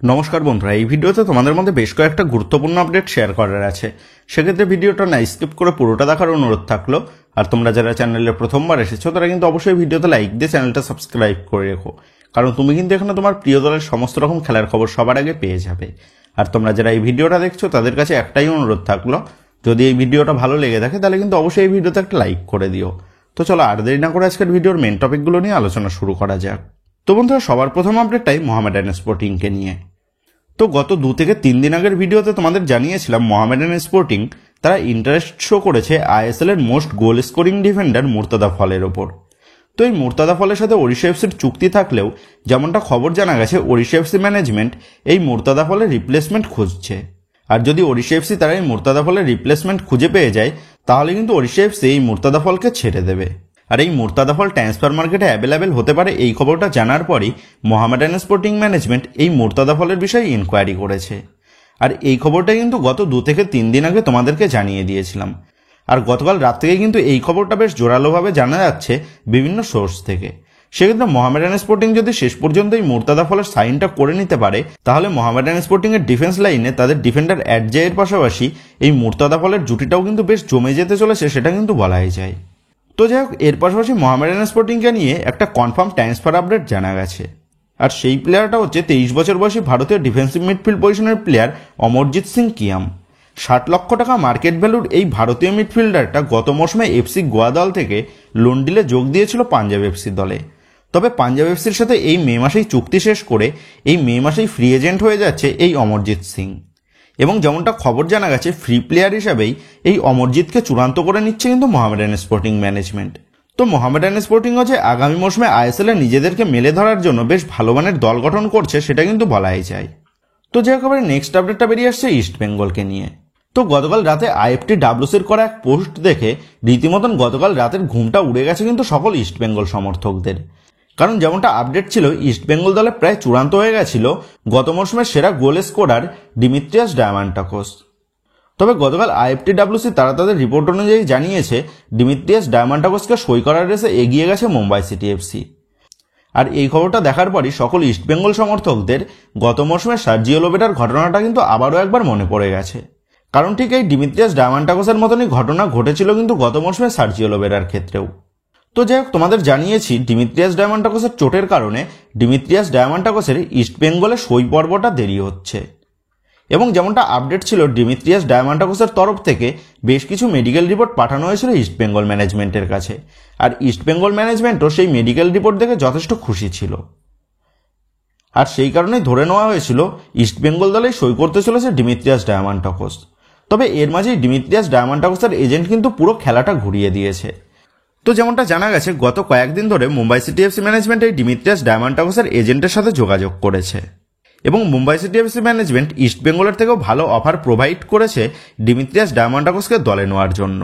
নমস্কার বন্ধুরা, এই ভিডিওতে তোমাদের মধ্যে বেশ কয়েকটা গুরুত্বপূর্ণ আপডেট শেয়ার করার আছে। সেক্ষেত্রে ভিডিওটা না স্কিপ করে পুরোটা দেখার অনুরোধ থাকলো। আর তোমরা যারা চ্যানেলে প্রথমবার এসেছো তারা কিন্তু অবশ্যই ভিডিওতে লাইক দিয়ে চ্যানেলটা সাবস্ক্রাইব করে রেখো, কারণ তুমি কিন্তু এখানে তোমার প্রিয় দলের সমস্ত রকম খেলার খবর সবার আগে পেয়ে যাবে। আর তোমরা যারা এই ভিডিওটা দেখছো তাদের কাছে একটাই অনুরোধ থাকলো, যদি এই ভিডিওটা ভালো লেগে থাকে তাহলে কিন্তু অবশ্যই এই ভিডিওতে একটা লাইক করে দিও। তো চলো আর দেরি না করে আজকের ভিডিওর মেন টপিকগুলো নিয়ে আলোচনা শুরু করা যাক। তো বন্ধুরা, সবার প্রথম আপডেটটাই মোহামেডান স্পোর্টিংকে নিয়ে। তো গত 2 থেকে 3 দিন আগের ভিডিওতে তোমাদের জানিয়েছিলাম মোহামেডান স্পোর্টিং তারা ইন্টারেস্ট শো করেছে আইএসএল এর মোস্ট গোল স্কোরিং ডিফেন্ডার মুর্তদা ফলের ওপর। তো এই মুর্তদা ফলের সাথে ওড়িশা এফসির চুক্তি থাকলেও যেমনটা খবর জানা গেছে, ওড়িশা এফসি ম্যানেজমেন্ট এই মুর্তদা ফলের রিপ্লেসমেন্ট খুঁজছে। আর যদি ওড়িশা এফসি তারা এই মুর্তদা ফলের রিপ্লেসমেন্ট খুঁজে পেয়ে যায় তাহলে কিন্তু ওড়িশা এফসি এই মুর্তদা ফলকে ছেড়ে দেবে। আর এই মুর্তদা ফল ট্রান্সফার মার্কেটে অ্যাভেলেবেল হতে পারে এই খবরটা জানার পরই মোহামেডান স্পোর্টিং ম্যানেজমেন্ট এই মুর্তদা ফলের বিষয়ে ইনকোয়ারি করেছে। আর এই খবরটা কিন্তু গত 2 থেকে 3 দিন আগে তোমাদেরকে জানিয়ে দিয়েছিলাম। আর গতকাল রাত থেকে কিন্তু এই খবরটা বেশ জোরালোভাবে জানা যাচ্ছে বিভিন্ন সোর্স থেকে। সেক্ষেত্রে মোহামেডান স্পোর্টিং যদি শেষ পর্যন্ত এই মুর্তদা ফলের সাইনটা করে নিতে পারে তাহলে মোহামেডান স্পোর্টিং এর ডিফেন্স লাইনে তাদের ডিফেন্ডার অ্যাডজায়ের পাশাপাশি এই মুর্তদা ফলের জুটিটাও কিন্তু বেশ জমে যেতে চলেছে, সেটা কিন্তু বলাই যায়। তো যাই হোক, এর পাশাপাশি মোহামেডান স্পোর্টিংকে নিয়ে একটা কনফার্ম ট্রান্সফার আপডেট জানা গেছে। আর সেই প্লেয়ারটা হচ্ছে 23 বছর বয়সী ভারতীয় ডিফেন্সিভ মিডফিল্ড পজিশনের প্লেয়ার অমরজিৎ সিং কিয়াম। 60 লক্ষ টাকা মার্কেট ভ্যালুর এই ভারতীয় মিডফিল্ডারটা গত মৌসুমে এফসি গোয়া দল থেকে লোন ডিলে যোগ দিয়েছিল পাঞ্জাব এফসি দলে। তবে পাঞ্জাব এফসির সাথে এই মে মাসেই চুক্তি শেষ করে এই মে মাসেই ফ্রি এজেন্ট হয়ে যাচ্ছে এই অমরজিৎ সিং। এবং যেমনটা খবর জানা গেছে, ফ্রি প্লেয়ার হিসাবেই এই অমরজিৎকে চূড়ান্ত করে নিচ্ছে কিন্তু মোহামেডান স্পোর্টিং ম্যানেজমেন্ট। তো মোহামেডান স্পোর্টিংও যে আগামী মৌসুমে আইএসএল এ নিজেদেরকে মেলে ধরার জন্য বেশ ভালো মানের দল গঠন করছে সেটা কিন্তু বলাই যায়। তো যে একেবারে নেক্সট আপডেটটা বেরিয়ে আসছে ইস্ট বেঙ্গলকে নিয়ে। তো গতকাল রাতে IFTWC'র করা এক পোস্ট দেখে রীতিমতন গতকাল রাতের ঘুমটা উড়ে গেছে কিন্তু সকল ইস্ট বেঙ্গল সমর্থকদের। কারণ যেমনটা আপডেট ছিল, ইস্ট বেঙ্গল দলে প্রায় চূড়ান্ত হয়ে গেছিল গত মৌসুমের সেরা গোল স্কোরার ডিমিত্রিয়াস ডায়ামান্টাকোস। তবে গতকাল IFTWC তারা তাদের রিপোর্ট অনুযায়ী জানিয়েছে ডিমিত্রিয়াস ডায়ামান্টাকোসকে সই করার রেসে এগিয়ে গেছে মুম্বাই সিটি এফসি। আর এই খবরটা দেখার পরই সকল ইস্ট বেঙ্গল সমর্থকদের গত মৌসুমের সার্জিও লোবেটার ঘটনাটা কিন্তু আবারও একবার মনে পড়ে গেছে। কারণ ঠিক এই ডিমিত্রিয়াস ডায়ামান্টাকোসের মতনই ঘটনা ঘটেছিল কিন্তু গত মৌসুমে সার্জিও লোবেটার ক্ষেত্রেও। তো যাই হোক, তোমাদের জানিয়েছি ডিমিত্রিয়াস ডায়ামান্টাকোসের চোটের কারণে ডিমিত্রিয়াস ডায়ামান্টাকোসের ইস্ট বেঙ্গলে সই পর্বটা দেরি হচ্ছে। এবং যেমনটা আপডেট ছিল, ডিমিত্রিয়াস ডায়ামান্টাকোসের তরফ থেকে বেশ কিছু মেডিকেল রিপোর্ট পাঠানো হয়েছিল ইস্ট বেঙ্গল ম্যানেজমেন্টের কাছে। আর ইস্ট বেঙ্গল ম্যানেজমেন্টও সেই মেডিকেল রিপোর্ট দেখে যথেষ্ট খুশি ছিল। আর সেই কারণেই ধরে নেওয়া হয়েছিল ইস্ট বেঙ্গল দলেই সই করতে চলেছে ডিমিত্রিয়াস ডায়ামান্টাকোস। তবে এর মাঝেই ডিমিত্রিয়াস ডায়ামান্টাকোসের এজেন্ট কিন্তু পুরো খেলাটা ঘুরিয়ে দিয়েছে। তো যেমনটা জানা গেছে, গত কয়েকদিন ধরে মুম্বাই সিটি এফসি ম্যানেজমেন্ট এই ডিমিত্রিয়াস ডায়ামান্টাকোসের এজেন্টের সাথে যোগাযোগ করেছে এবং Mumbai city FC management east বেঙ্গলের থেকেও ভালো অফার প্রোভাইড করেছে ডিমিত্রিয়াস ডায়ামান্টাকোসকে দলে নেওয়ার জন্য।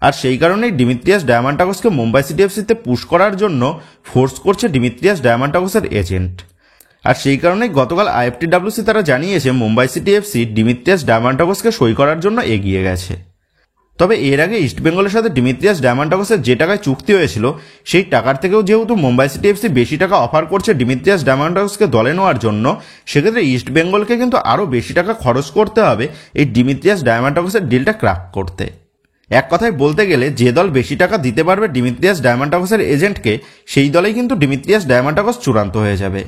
আর সেই কারণেই ডিমিত্রিয়াস ডায়ামান্টাকোসকে মুম্বাই সিটি এফসিতে পুশ করার জন্য ফোর্স করছে ডিমিত্রিয়াস ডায়ামান্টাকোসের এজেন্ট। আর সেই কারণেই গতকাল IFTWC তারা জানিয়েছে মুম্বাই সিটি এফসি ডিমিত্রিয়াস ডায়ামান্টাকোসকে সই করার জন্য এগিয়ে গেছে। তবে এর আগে ইস্ট বেঙ্গলের সাথে ডিমিত্রিয়াস ডায়ামান্টাকোসের যে টাকায় চুক্তি হয়েছিল সেই টাকার থেকেও যেহেতু মুম্বাই সিটি এফসি বেশি টাকা অফার করছে ডিমিত্রিয়াস ডায়ামান্টাকোসকে দলে নেওয়ার জন্য, সেক্ষেত্রে ইস্ট বেঙ্গলকে কিন্তু আরও বেশি টাকা খরচ করতে হবে এই ডিমিত্রিয়াস ডায়ামান্টাকোসের ডিলটা ক্র্যাক করতে। এক কথায় বলতে গেলে, যে দল বেশি টাকা দিতে পারবে ডিমিত্রিয়াস ডায়ামান্টাকোসের এজেন্টকে সেই দলেই কিন্তু ডিমিত্রিয়াস ডায়ামান্টাকোস চূড়ান্ত হয়ে যাবে।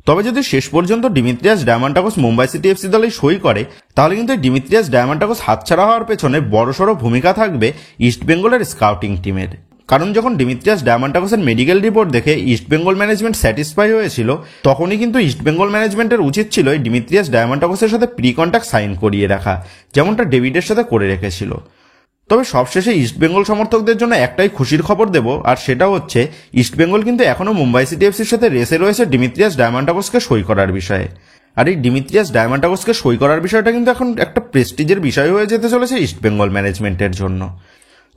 তবে যদি শেষ পর্যন্ত ডিমিত্রিয়াস ডায়ামান্টাকোস মুম্বাই সিটি এফসি দলেই সই করে তাহলে কিন্তু ডিমিত্রিয়াস ডায়ামান্টাকোস হাতছাড়া হওয়ার পেছনে বড়সড় ভূমিকা থাকবে ইস্ট বেঙ্গলের স্কাউটিং টিমের। কারণ যখন ডিমিত্রিয়াস ডায়ামান্টাকোসের মেডিকেল রিপোর্ট দেখে ইস্ট বেঙ্গল ম্যানেজমেন্ট স্যাটিসফাই হয়েছিল তখনই কিন্তু ইস্ট বেঙ্গল ম্যানেজমেন্টের উচিত ছিল এই ডিমিত্রিয়াস ডায়ামান্টাকোসের সাথে প্রি কন্ট্রাক্ট সাইন করিয়ে রাখা, যেমনটা ডেভিডের সাথে করে রেখেছিল। তবে সবশেষে ইস্ট বেঙ্গল সমর্থকদের জন্য একটাই খুশির খবর দেব, আর সেটা হচ্ছে ইস্ট বেঙ্গল কিন্তু এখনও মুম্বাই সিটি এফসির সাথে রেসে রয়েছে ডিমিত্রিয়াস ডায়ামান্টাকোসকে সই করার বিষয়ে। আর এই ডিমিত্রিয়াস ডায়ামান্টাকোসকে সই করার বিষয়টা কিন্তু এখন একটা প্রেস্টিজের বিষয় হয়ে যেতে চলেছে ইস্ট বেঙ্গল ম্যানেজমেন্টের জন্য।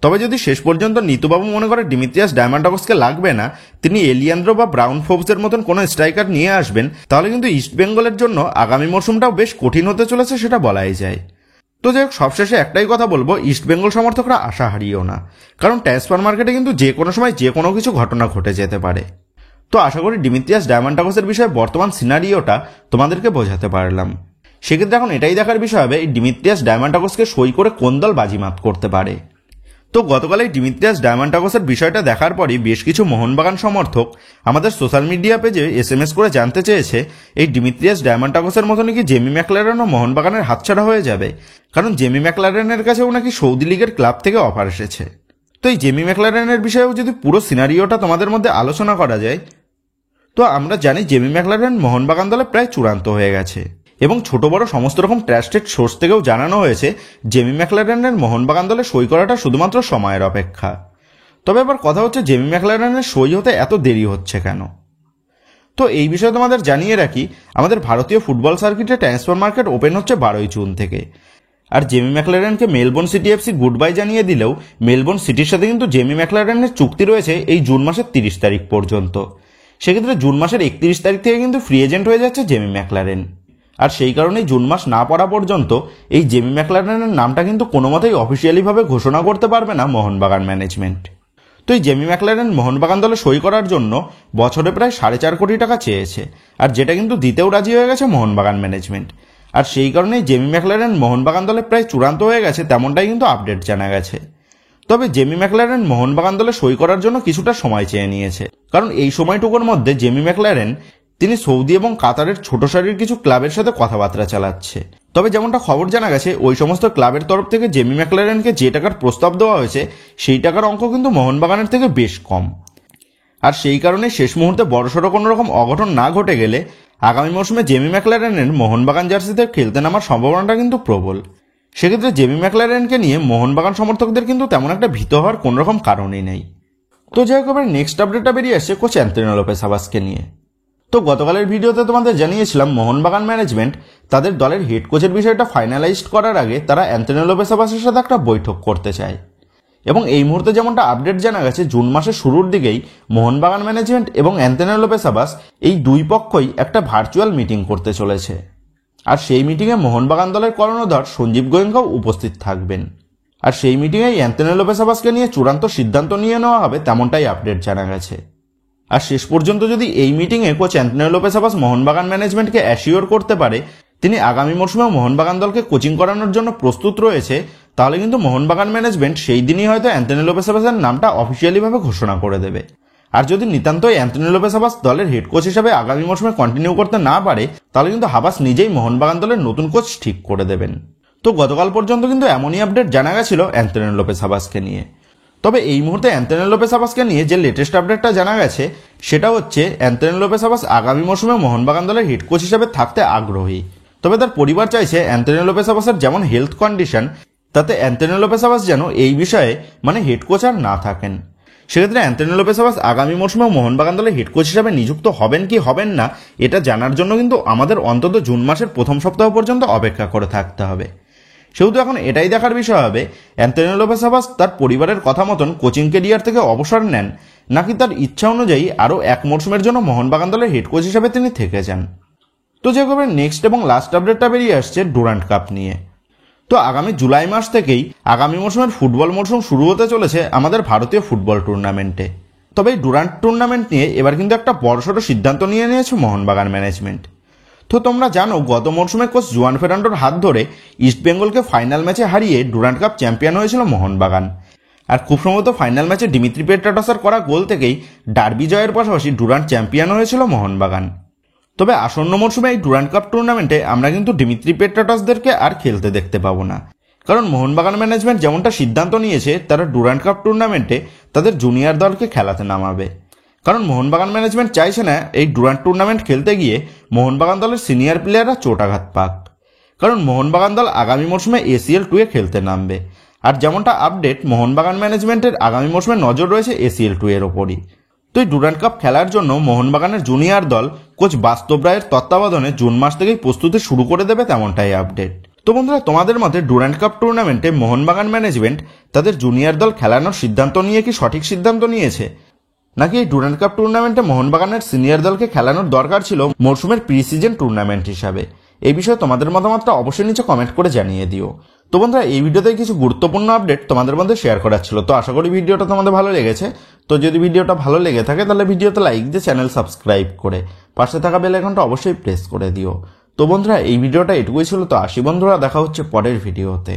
তবে যদি শেষ পর্যন্ত নিতুবাবু মনে করে ডিমিত্রিয়াস ডায়ামান্টাকোসকে লাগবে না, তিনি এলিয়ান্দ্রো বা ব্রাউন ফোবসের মতন কোনো স্ট্রাইকার নিয়ে আসবেন, তাহলে কিন্তু ইস্ট বেঙ্গলের জন্য আগামী মরশুমটাও বেশ কঠিন হতে চলেছে, সেটা বলাই যায়। তো যাই হোক, সবশেষে একটাই কথা বলবো, ইস্ট বেঙ্গল সমর্থকরা আশা হারিয়েও না, কারণ ট্রান্সফার মার্কেটে কিন্তু যে কোনো সময় যে কোনো কিছু ঘটনা ঘটে যেতে পারে। তো আশা করি ডিমিত্রিয়াস ডায়ামান্টাকোসের বিষয়ে বর্তমান সিনারিওটা তোমাদেরকে বোঝাতে পারলাম। সেক্ষেত্রে এখন এটাই দেখার বিষয় হবে এই ডিমিত্রিয়াস ডায়ামান্টাকোসকে সই করে কোন দল বাজিমাত করতে পারে। তো গতকাল এই ডিমিত্রিয়াস ডায়ামান্টাকোসের বিষয়টা দেখার পরই বেশ কিছু মোহনবাগান সমর্থক আমাদের সোশ্যাল মিডিয়া পেজে SMS করে জানতে চেয়েছে এই ডিমিত্রিয়াস ডায়ামান্টাকোসের মতনই কি জেমি ম্যাকলারেনও মোহনবাগানের হাতছাড়া হয়ে যাবে, কারণ জেমি ম্যাকলারেনের কাছেও নাকি সৌদি লিগের ক্লাব থেকে অফার এসেছে। তো এই জেমি ম্যাকলারেনের বিষয়েও যদি পুরো সিনারিওটা তোমাদের মধ্যে আলোচনা করা যায়, তো আমরা জানি জেমি ম্যাকলারেন মোহনবাগান দলে প্রায় চূড়ান্ত হয়ে গেছে এবং ছোট বড় সমস্ত রকম ট্রাস্টেড সোর্স থেকেও জানানো হয়েছে জেমি ম্যাকলারেনের মোহনবাগান দলে সই করাটা শুধুমাত্র সময়ের অপেক্ষা। তবে এবার কথা হচ্ছে জেমি ম্যাকলারেনের সই হতে এত দেরি হচ্ছে কেন। তো এই বিষয়ে তোমাদের জানিয়ে রাখি, আমাদের ভারতীয় ফুটবল সার্কিটে ট্রান্সফার মার্কেট ওপেন হচ্ছে 12ই জুন থেকে। আর জেমি ম্যাকলারেনকে Melbourne City FC goodbye জানিয়ে দিলেও মেলবোর্ন সিটির সাথে কিন্তু জেমি ম্যাকলারেনের চুক্তি রয়েছে এই জুন মাসের 30 তারিখ পর্যন্ত। সেক্ষেত্রে জুন মাসের 31 তারিখ থেকে কিন্তু ফ্রি এজেন্ট হয়ে যাচ্ছে জেমি ম্যাকলারেন। আর সেই কারণেই জুন মাস না পড়া পর্যন্ত এই জেমি ম্যাকলারেনের নামটা কিন্তু কোনো মতেই অফিসিয়ালিভাবে ঘোষণা করতে পারবে না মোহনবাগান ম্যানেজমেন্ট। তো এই জেমি ম্যাকলারেন মোহনবাগান দলে সই করার জন্য বছরে প্রায় 4.5 কোটি টাকা চেয়েছে, আর যেটা কিন্তু দিতেও রাজি হয়ে গেছে মোহনবাগান ম্যানেজমেন্ট। আর সেই কারণেই জেমি ম্যাকলারেন মোহনবাগান দলে প্রায় চূড়ান্ত হয়ে গেছে তেমনটাই কিন্তু আপডেট জানা গেছে। তবে জেমি ম্যাকলারেন মোহনবাগান দলে সই করার জন্য কিছুটা সময় চেয়ে নিয়েছে, কারণ এই সময়টুকুর মধ্যে জেমি ম্যাকলারেন তিনি সৌদি এবং কাতারের ছোট সারির কিছু ক্লাবের সাথে কথাবার্তা চালাচ্ছে। তবে যেমনটা খবর জানা গেছে ওই সমস্ত ক্লাবের তরফ থেকে জেমি ম্যাকলারেনকে যে টাকার প্রস্তাব দেওয়া হয়েছে সেই টাকার অঙ্ক কিন্তু মোহনবাগানের থেকে বেশ কম। আর সেই কারণে শেষ মুহূর্তে বড়সড় কোনো রকম অঘটন না ঘটে গেলে আগামী মৌসুমে জেমি ম্যাকলারেনের মোহনবাগান জার্সিতে খেলতে নামার সম্ভাবনাটা কিন্তু প্রবল। সেক্ষেত্রে জেমি ম্যাকলারেনকে নিয়ে মোহনবাগান সমর্থকদের কিন্তু তেমন একটা ভীত হওয়ার কোনো রকম কারণই নেই। তো যাই হোক, এবার নেক্সট আপডেটটা বেরিয়ে আসছে কোচ অ্যান্থনি লোপেস আবাসকে নিয়ে। তো গতকালের ভিডিওতে তোমাদের জানিয়েছিলাম মোহনবাগান ম্যানেজমেন্ট তাদের দলের হেড কোচের বিষয়টা ফাইনালাইজড করার আগে তারা অ্যান্থনি লোপেস আবাসের সাথে একটা বৈঠক করতে চায়। এবং এই মুহূর্তে যেমনটা আপডেট জানা গেছে জুন মাসের শুরুর দিকেই মোহনবাগান ম্যানেজমেন্ট এবং অ্যান্থনি লোপেস আবাস এই দুই পক্ষই একটা ভার্চুয়াল মিটিং করতে চলেছে। আর সেই মিটিংয়ে মোহনবাগান দলের কর্ণধার সঞ্জীব গোয়েঙ্কাও উপস্থিত থাকবেন। আর সেই মিটিংয়ে অ্যান্থনি লোপেস আবাসকে নিয়ে চূড়ান্ত সিদ্ধান্ত নিয়ে নেওয়া হবে তেমনটাই আপডেট জানা গেছে। আর শেষ পর্যন্ত যদি এই মিটিংয়ে কোচ অ্যান্থনি লোপেস আবাস মোহনবাগান ম্যানেজমেন্টকে অ্যাসিওর করতে পারে তিনি আগামী মরশুমেও মোহনবাগান দলকে কোচিং করানোর জন্য প্রস্তুত রয়েছে, তাহলে কিন্তু মোহনবাগান ম্যানেজমেন্ট সেই দিনই হয়তো অ্যান্থনি লোপেস আবাসের নামটা অফিসিয়ালিভাবে ঘোষণা করে দেবে। আর যদি নিতান্তই অ্যান্থনি লোপেস আবাস দলের হেড কোচ হিসেবে আগামী মরশুমে কন্টিনিউ করতে না পারে তাহলে কিন্তু হাবাস নিজেই মোহনবাগান দলের নতুন কোচ ঠিক করে দেবেন। তো গতকাল পর্যন্ত কিন্তু এমনই আপডেট জানা গেছিল অ্যান্থনি লোপেস আবাসকে নিয়ে। তবে এই মুহূর্তে অ্যান্থনি লোপেস আবাসকে নিয়ে যে লেটেস্ট আপডেটটা জানা গেছে সেটা হচ্ছে অ্যান্থনি লোপেস আবাস আগামী মরশুমে মোহনবাগান দলের হেড কোচ হিসেবে থাকতে আগ্রহী। তবে তার পরিবার চাইছে অ্যান্থনি লোপেস আবাসের যেমন হেলথ কন্ডিশন তাতে অ্যান্থনি লোপেস আবাস যেন এই বিষয়ে হেড কোচ আর না থাকেন। সেক্ষেত্রে অ্যান্থনি লোপেস আবাস আগামী মরশুমে মোহনবাগান দলের হেড কোচ হিসাবে নিযুক্ত হবেন কি হবেন না এটা জানার জন্য কিন্তু আমাদের অন্তত জুন মাসের প্রথম সপ্তাহ পর্যন্ত অপেক্ষা করে থাকতে হবে। সেহেতু এখন এটাই দেখার বিষয় হবে অ্যান্থনি লোপেস আবাস তার পরিবারের কথা মতন কোচিং ক্যারিয়ার থেকে অবসর নেন নাকি তার ইচ্ছা অনুযায়ী আরও এক মরশুমের জন্য মোহনবাগান দলের হেড কোচ হিসাবে তিনি থেকে যান। তো যেভাবে নেক্সট এবং লাস্ট আপডেটটা বেরিয়ে আসছে ডুরান্ট কাপ নিয়ে। তো আগামী জুলাই মাস থেকেই আগামী মরশুমের ফুটবল মরশুম শুরু হতে চলেছে আমাদের ভারতীয় ফুটবল টুর্নামেন্টে। তবে এই ডুরান্ট টুর্নামেন্ট নিয়ে এবার কিন্তু একটা বড়সড় সিদ্ধান্ত নিয়ে নিয়েছে মোহনবাগান ম্যানেজমেন্ট। তো তোমরা জানো গত মরশুমে কোচ জুয়ান ফেরান্ডোর হাত ধরে ইস্টবেঙ্গলকে ফাইনাল ম্যাচে হারিয়ে ডুরান্ট কাপ চ্যাম্পিয়ন হয়েছিল মোহনবাগান। আর খুব সম্ভবত ফাইনাল ম্যাচে দিমিত্রি পেট্রাটসের করা গোল থেকেই ডার্বি জয়ের পাশাপাশি ডুরান্ট চ্যাম্পিয়ন হয়েছিল মোহনবাগান। তবে আসন্ন মরশুমে এই ডুরান্ট কাপ টুর্নামেন্টে আমরা কিন্তু দিমিত্রি পেট্রাটসদেরকে আর খেলতে দেখতে পাবো না, কারণ মোহনবাগান ম্যানেজমেন্ট যেমনটা সিদ্ধান্ত নিয়েছে তারা ডুরান্ট কাপ টুর্নামেন্টে তাদের জুনিয়র দলকে খেলাতে নামাবে। কারণ মোহনবাগান ম্যানেজমেন্ট চাইছে না এই ডুরান্ট টুর্নামেন্ট খেলতে গিয়ে মোহনবাগান দলের সিনিয়র প্লেয়াররা চোটাঘাত পাক, কারণ মোহনবাগান দল আগামী মরশুমে ACL 2-এ খেলতে নামবে। আর যেমনটা আপডেট মোহনবাগান ম্যানেজমেন্টের আগামী মরশুমে নজর রয়েছে ACL 2-এর ওপরই। তো এই ডুরান্ট কাপ খেলার জন্য মোহনবাগানের জুনিয়র দল কোচ বাস্তব রায়ের তত্ত্বাবধানে জুন মাস থেকেই প্রস্তুতি শুরু করে দেবে তেমনটাই আপডেট। তো বন্ধুরা তোমাদের মতে ডুরান্ট কাপ টুর্নামেন্টে মোহনবাগান ম্যানেজমেন্ট তাদের জুনিয়র দল খেলানোর সিদ্ধান্ত নিয়ে কি সঠিক সিদ্ধান্ত নিয়েছে, নাকি এই ডুরান্ট কাপ টুর্নামেন্টে মোহনবাগানের সিনিয়র দলকে খেলানোর দরকার ছিল মরশুমের প্রি সিজন টুর্নামেন্ট হিসাবে? এই বিষয়ে তোমাদের মতামতটা অবশ্যই নিচে কমেন্ট করে জানিয়ে দিও। তো বন্ধুরা, এই ভিডিওতে কিছু গুরুত্বপূর্ণ আপডেট তোমাদের মধ্যে শেয়ার করার ছিল। তো আশা করি ভিডিওটা তোমাদের ভালো লেগেছে। তো যদি ভিডিওটা ভালো লেগে থাকে তাহলে ভিডিওতে লাইক দিয়ে চ্যানেল সাবস্ক্রাইব করে পাশে থাকা বেল আইকনটা অবশ্যই প্রেস করে দিও। তো বন্ধুরা, এই ভিডিওটা এটুকুই ছিল। তো আসি বন্ধুরা, দেখা হচ্ছে পরের ভিডিওতে।